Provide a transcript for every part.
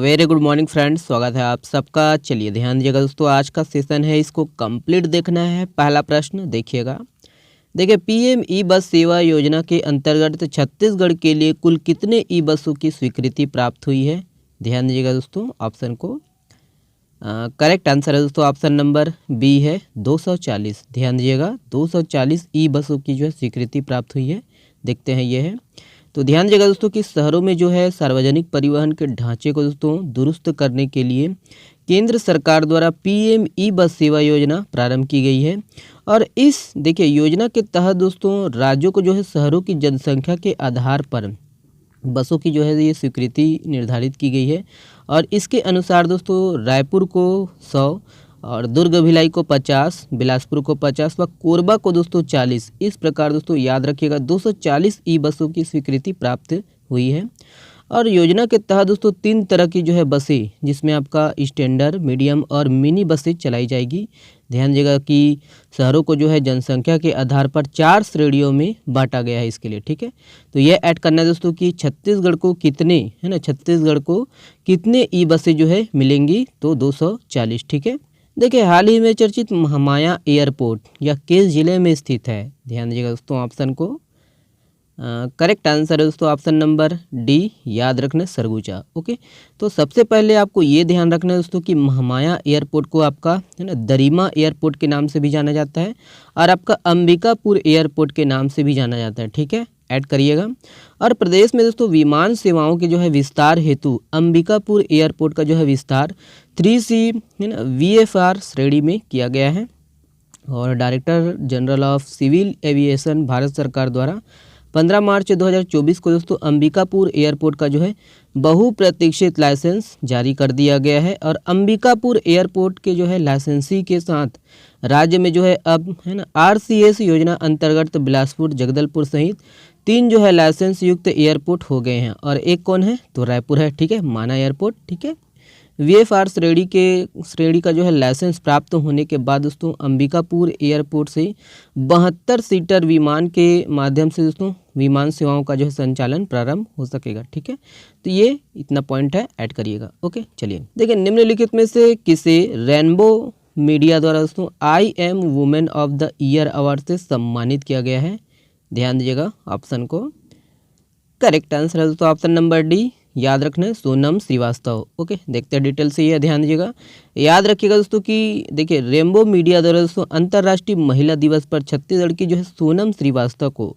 Very good morning friends, स्वागत है आप सबका। चलिए ध्यान दीजिएगा दोस्तों, आज का सेशन है, इसको कंप्लीट देखना है। पहला प्रश्न देखिएगा। देखिए, पीएम ई बस सेवा योजना के अंतर्गत छत्तीसगढ़ के लिए कुल कितने ई बसों की स्वीकृति प्राप्त हुई है? ध्यान दीजिएगा दोस्तों, ऑप्शन को करेक्ट आंसर है दोस्तों ऑप्शन नंबर बी है 240। ध्यान दीजिएगा, 240 ई बसों की जो है स्वीकृति प्राप्त हुई है। देखते हैं ये है। तो ध्यान दीजिएगा दोस्तों कि शहरों में जो है सार्वजनिक परिवहन के ढांचे को दोस्तों दुरुस्त करने के लिए केंद्र सरकार द्वारा पीएम ई बस सेवा योजना प्रारंभ की गई है। और इस देखिए योजना के तहत दोस्तों राज्यों को जो है शहरों की जनसंख्या के आधार पर बसों की जो है ये स्वीकृति निर्धारित की गई है। और इसके अनुसार दोस्तों रायपुर को 100 और दुर्ग भिलाई को 50, बिलासपुर को 50 व कोरबा को दोस्तों 40। इस प्रकार दोस्तों याद रखिएगा 240 ई बसों की स्वीकृति प्राप्त हुई है। और योजना के तहत दोस्तों 3 तरह की जो है बसें, जिसमें आपका स्टैंडर्ड, मीडियम और मिनी बसें चलाई जाएगी। ध्यान दीजिएगा कि शहरों को जो है जनसंख्या के आधार पर 4 श्रेणियों में बांटा गया है इसके लिए, ठीक है। तो ये ऐड करना है दोस्तों कि छत्तीसगढ़ को कितने, है ना, छत्तीसगढ़ को कितने ई बसें जो है मिलेंगी, तो 240, ठीक है। देखिए, हाल ही में चर्चित महामाया एयरपोर्ट यह किस जिले में स्थित है? ध्यान दीजिएगा दोस्तों ऑप्शन को करेक्ट आंसर है दोस्तों ऑप्शन नंबर डी, याद रखना सरगुजा। ओके, तो सबसे पहले आपको ये ध्यान रखना है दोस्तों कि महामाया एयरपोर्ट को आपका, है ना, दरिमा एयरपोर्ट के नाम से भी जाना जाता है और आपका अंबिकापुर एयरपोर्ट के नाम से भी जाना जाता है, ठीक है, ऐड करिएगा। और प्रदेश में दोस्तों विमान सेवाओं के जो है विस्तार हेतु अंबिकापुर एयरपोर्ट का जो है विस्तार 3C, है ना, VFR श्रेणी में किया गया है। और director general of civil aviation Bharat सरकार द्वारा 15 मार्च 2024 को दोस्तों अंबिकापुर एयरपोर्ट का जो है बहुप्रतीक्षित लाइसेंस जारी कर दिया गया है। और अंबिकापुर एयरपोर्ट के जो है लाइसेंसी के साथ राज्य में जो है अब, है ना, RCS योजना अंतर्गत बिलासपुर, जगदलपुर सहित 3 जो है लाइसेंस युक्त एयरपोर्ट हो गए हैं। और एक कौन है, तो रायपुर है, ठीक है, माना एयरपोर्ट, ठीक है। VFR श्रेणी का जो है लाइसेंस प्राप्त होने के बाद दोस्तों अंबिकापुर एयरपोर्ट से 72 सीटर विमान के माध्यम से दोस्तों विमान सेवाओं का जो है संचालन प्रारंभ हो सकेगा, ठीक है। तो ये इतना पॉइंट है, ऐड करिएगा। ओके, चलिए देखिए, निम्नलिखित में से किसे रेनबो मीडिया द्वारा दोस्तों IM women of the year award से सम्मानित किया गया है? ध्यान दीजिएगा ऑप्शन को करेक्ट आंसर है दोस्तों ऑप्शन नंबर डी, याद रखना है सोनम श्रीवास्तव। ओके, देखते हैं डिटेल से, ये ध्यान दीजिएगा। याद रखिएगा दोस्तों कि देखिए रेनबो मीडिया द्वारा दोस्तों अंतर्राष्ट्रीय महिला दिवस पर छत्तीसगढ़ की जो है सोनम श्रीवास्तव को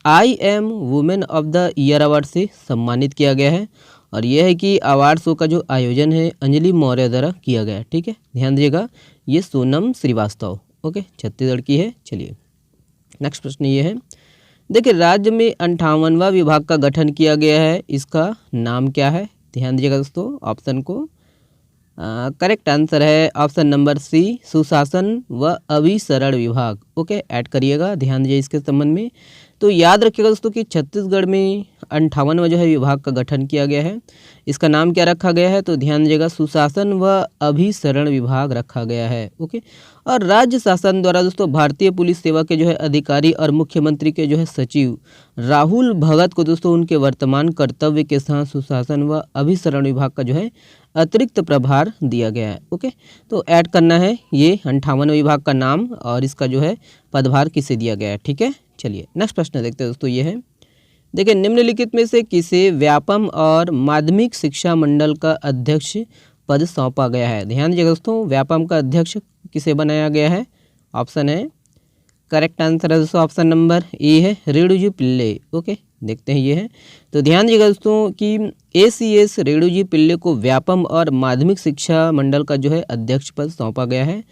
IM women of the year award से सम्मानित किया गया है। और यह है कि अवार्ड शो का जो आयोजन है अंजलि मौर्य द्वारा किया गया है, ठीक है। ध्यान दीजिएगा, ये सोनम श्रीवास्तव, ओके, छत्तीसगढ़ की है। चलिए नेक्स्ट प्रश्न ये है। देखिए, राज्य में 58वां विभाग का गठन किया गया है, इसका नाम क्या है? ध्यान दीजिएगा दोस्तों ऑप्शन को करेक्ट आंसर है ऑप्शन नंबर सी, सुशासन व अभिसरण विभाग। ओके, ऐड करिएगा, ध्यान दीजिए इसके संबंध में। तो याद रखिएगा दोस्तों कि छत्तीसगढ़ में 58वां जो है विभाग का गठन किया गया है, इसका नाम क्या रखा गया है? तो ध्यान दीजिएगा सुशासन व अभिसरण विभाग रखा गया है। ओके, और राज्य शासन द्वारा दोस्तों भारतीय पुलिस सेवा के जो है अधिकारी और मुख्यमंत्री के जो है सचिव राहुल भगत को दोस्तों उनके वर्तमान कर्तव्य के साथ सुशासन व अभिसरण विभाग का जो है अतिरिक्त प्रभार दिया गया है। ओके, तो ऐड करना है ये 58वां विभाग का नाम और इसका जो है पदभार किसे दिया गया है, ठीक है। चलिए नेक्स्ट प्रश्न देखते हैं दोस्तों, ये है। देखिए, निम्नलिखित में से किसे व्यापम और माध्यमिक शिक्षा मंडल का अध्यक्ष पद सौंपा गया है? ध्यान दीजिएगा दोस्तों, व्यापम का अध्यक्ष किसे बनाया गया है? ऑप्शन है करेक्ट आंसर है दोस्तों ऑप्शन नंबर ए है रेणुजी पिल्ले। ओके, देखते हैं ये है। तो ध्यान दीजिएगा दोस्तों कि ACS रेणुजी पिल्ले को व्यापम और माध्यमिक शिक्षा मंडल का जो है अध्यक्ष पद सौंपा गया है।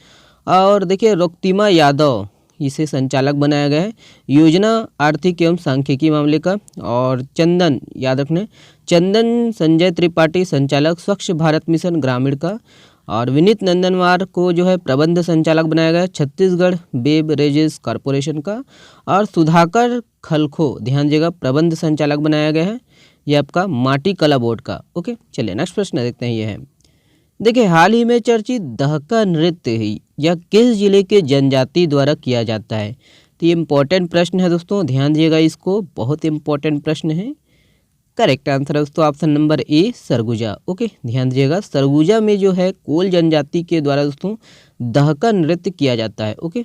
और देखिए, रोक्तिमा यादव इसे संचालक बनाया गया है योजना आर्थिक एवं सांख्यिकी मामले का। और चंदन, याद रखना, चंदन संजय त्रिपाठी संचालक स्वच्छ भारत मिशन ग्रामीण का। और विनीत नंदनवार को जो है प्रबंध संचालक बनाया गया छत्तीसगढ़ बेवरेजेस कॉरपोरेशन का। और सुधाकर खलखो, ध्यान दीजिएगा, प्रबंध संचालक बनाया गया है ये आपका माटी कला बोर्ड का। ओके, चलिए नेक्स्ट प्रश्न देखते हैं, ये है। देखिए, हाल ही में चर्चित दहका नृत्य ही यह किस जिले के जनजाति द्वारा किया जाता है? तो ये इम्पोर्टेंट प्रश्न है दोस्तों, ध्यान दीजिएगा इसको, बहुत इम्पोर्टेंट प्रश्न है। करेक्ट आंसर है दोस्तों option number A Surguja. Okay, ध्यान दीजिएगा, सरगुजा में जो है कोल जनजाति के द्वारा दोस्तों दहका नृत्य किया जाता है। ओके,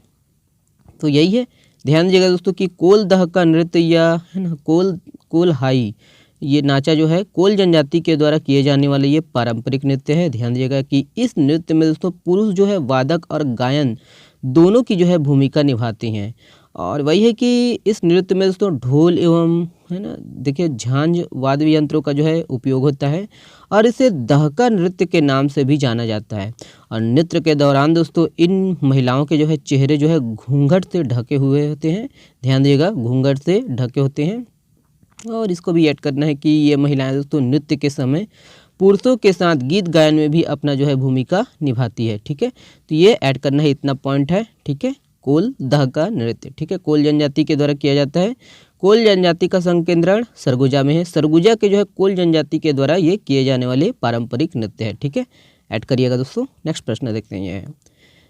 तो यही है, ध्यान दीजिएगा दोस्तों कि कोल दहका नृत्य या है ना कोल हाई, ये नाचा जो है कोल जनजाति के द्वारा किए जाने वाले ये पारंपरिक नृत्य है। ध्यान दीजिएगा कि इस नृत्य में दोस्तों पुरुष जो है वादक और गायन दोनों की जो है भूमिका निभाते हैं। और वही है कि इस नृत्य में दोस्तों ढोल एवं है ना देखिए झांझ वाद्य यंत्रों का जो है उपयोग होता है और इसे दहका नृत्य के नाम से भी जाना जाता है। और नृत्य के दौरान दोस्तों इन महिलाओं के जो है चेहरे जो है घूंघट से ढके हुए होते हैं। ध्यान दीजिएगा, घूंघट से ढके होते हैं। और इसको भी ऐड करना है कि ये महिलाएं दोस्तों नृत्य के समय पुरुषों के साथ गीत गायन में भी अपना जो है भूमिका निभाती है। ठीक है, तो ये ऐड करना है, इतना पॉइंट है। ठीक है, कोल दहका नृत्य, ठीक है, कोल जनजाति के द्वारा किया जाता है। कोल जनजाति का संकेंद्रण सरगुजा में है। सरगुजा के जो है कोल जनजाति के द्वारा ये किए जाने वाले पारंपरिक नृत्य है। ठीक है, ऐड करिएगा दोस्तों। नेक्स्ट प्रश्न देखते हैं, ये है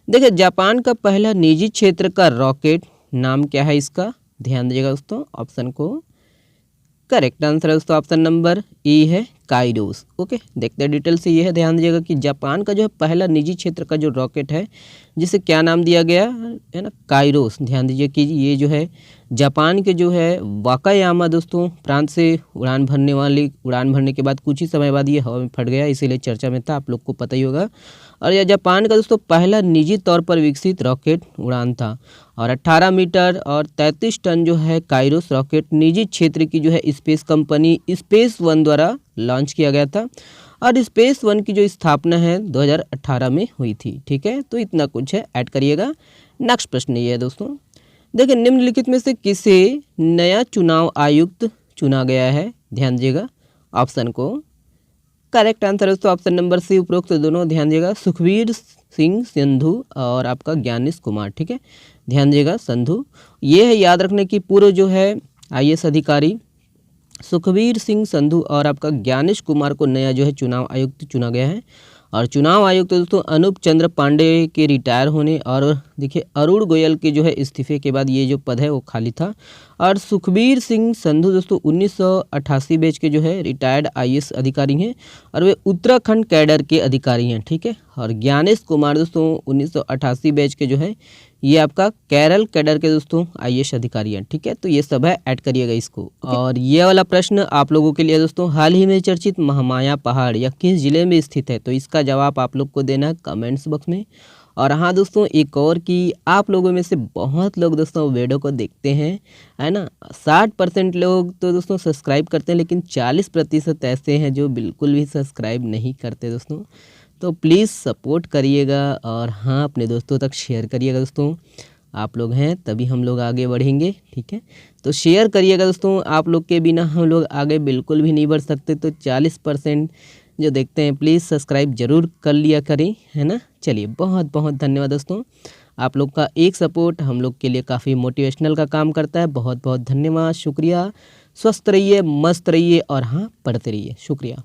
देखिए, जापान का पहला निजी क्षेत्र का रॉकेट नाम क्या है इसका? ध्यान दीजिएगा दोस्तों, ऑप्शन को करेक्ट आंसर है दोस्तों ऑप्शन नंबर ए है काइरोस। ओके, देखते हैं डिटेल से। ये है, ध्यान दीजिएगा कि जापान का जो है पहला निजी क्षेत्र का जो रॉकेट है जिसे क्या नाम दिया गया है ना, काइरोस। ध्यान दीजिए कि ये जो है जापान के जो है वाकायामा दोस्तों प्रांत से उड़ान भरने के बाद कुछ ही समय बाद ये हवा में फट गया, इसीलिए चर्चा में था, आप लोग को पता ही होगा। और यह जापान का दोस्तों पहला निजी तौर पर विकसित रॉकेट उड़ान था। और 18 मीटर और 33 टन जो है काइरोस रॉकेट निजी क्षेत्र की जो है स्पेस कंपनी स्पेस वन द्वारा लॉन्च किया गया था। और स्पेस वन की जो स्थापना है 2018 में हुई थी। ठीक है, तो इतना कुछ है, ऐड करिएगा। नेक्स्ट प्रश्न ये है दोस्तों, देखिए, निम्नलिखित में से किसे नया चुनाव आयुक्त चुना गया है? ध्यान दीजिएगा, ऑप्शन को करेक्ट आंसर है दोस्तों ऑप्शन नंबर सी उपरोक्त दोनों। ध्यान दीजिएगा, सुखबीर सिंह संधू और आपका ज्ञानेश कुमार। ठीक है, ध्यान दीजिएगा, संधू। ये है, याद रखने की पूर्व जो है IAS अधिकारी सुखबीर सिंह संधू और आपका ज्ञानेश कुमार को नया जो है चुनाव आयुक्त चुना गया है। और चुनाव आयुक्त दोस्तों अनूप चंद्र पांडे के रिटायर होने और देखिए अरुण गोयल के जो है इस्तीफे के बाद ये जो पद है वो खाली था। और सुखबीर सिंह संधू दोस्तों 1988 बैच के जो है रिटायर्ड IAS अधिकारी हैं और वे उत्तराखंड कैडर के अधिकारी हैं। ठीक है, और ज्ञानेश कुमार दोस्तों 1988 बैच के जो है ये आपका केरल कैडर के दोस्तों IAS अधिकारी हैं। ठीक है, तो ये सब है, ऐड करिएगा इसको। और ये वाला प्रश्न आप लोगों के लिए दोस्तों, हाल ही में चर्चित महामाया पहाड़ या किस जिले में स्थित है? तो इसका जवाब आप लोग को देना है कमेंट्स बॉक्स में। और हाँ दोस्तों, एक और कि आप लोगों में से बहुत लोग दोस्तों वीडियो को देखते हैं, है ना, 60% लोग तो दोस्तों सब्सक्राइब करते हैं, लेकिन 40% ऐसे हैं जो बिल्कुल भी सब्सक्राइब नहीं करते दोस्तों। तो प्लीज़ सपोर्ट करिएगा और हाँ अपने दोस्तों तक शेयर करिएगा दोस्तों। आप लोग हैं तभी हम लोग आगे बढ़ेंगे। ठीक है, तो शेयर करिएगा दोस्तों, आप लोग के बिना हम लोग आगे बिल्कुल भी नहीं बढ़ सकते। तो 40% जो देखते हैं प्लीज़ सब्सक्राइब जरूर कर लिया करें, है ना। चलिए, बहुत बहुत धन्यवाद दोस्तों, आप लोग का एक सपोर्ट हम लोग के लिए काफ़ी मोटिवेशनल का काम करता है। बहुत बहुत धन्यवाद, शुक्रिया। स्वस्थ रहिए, मस्त रहिए और हाँ पढ़ते रहिए। शुक्रिया।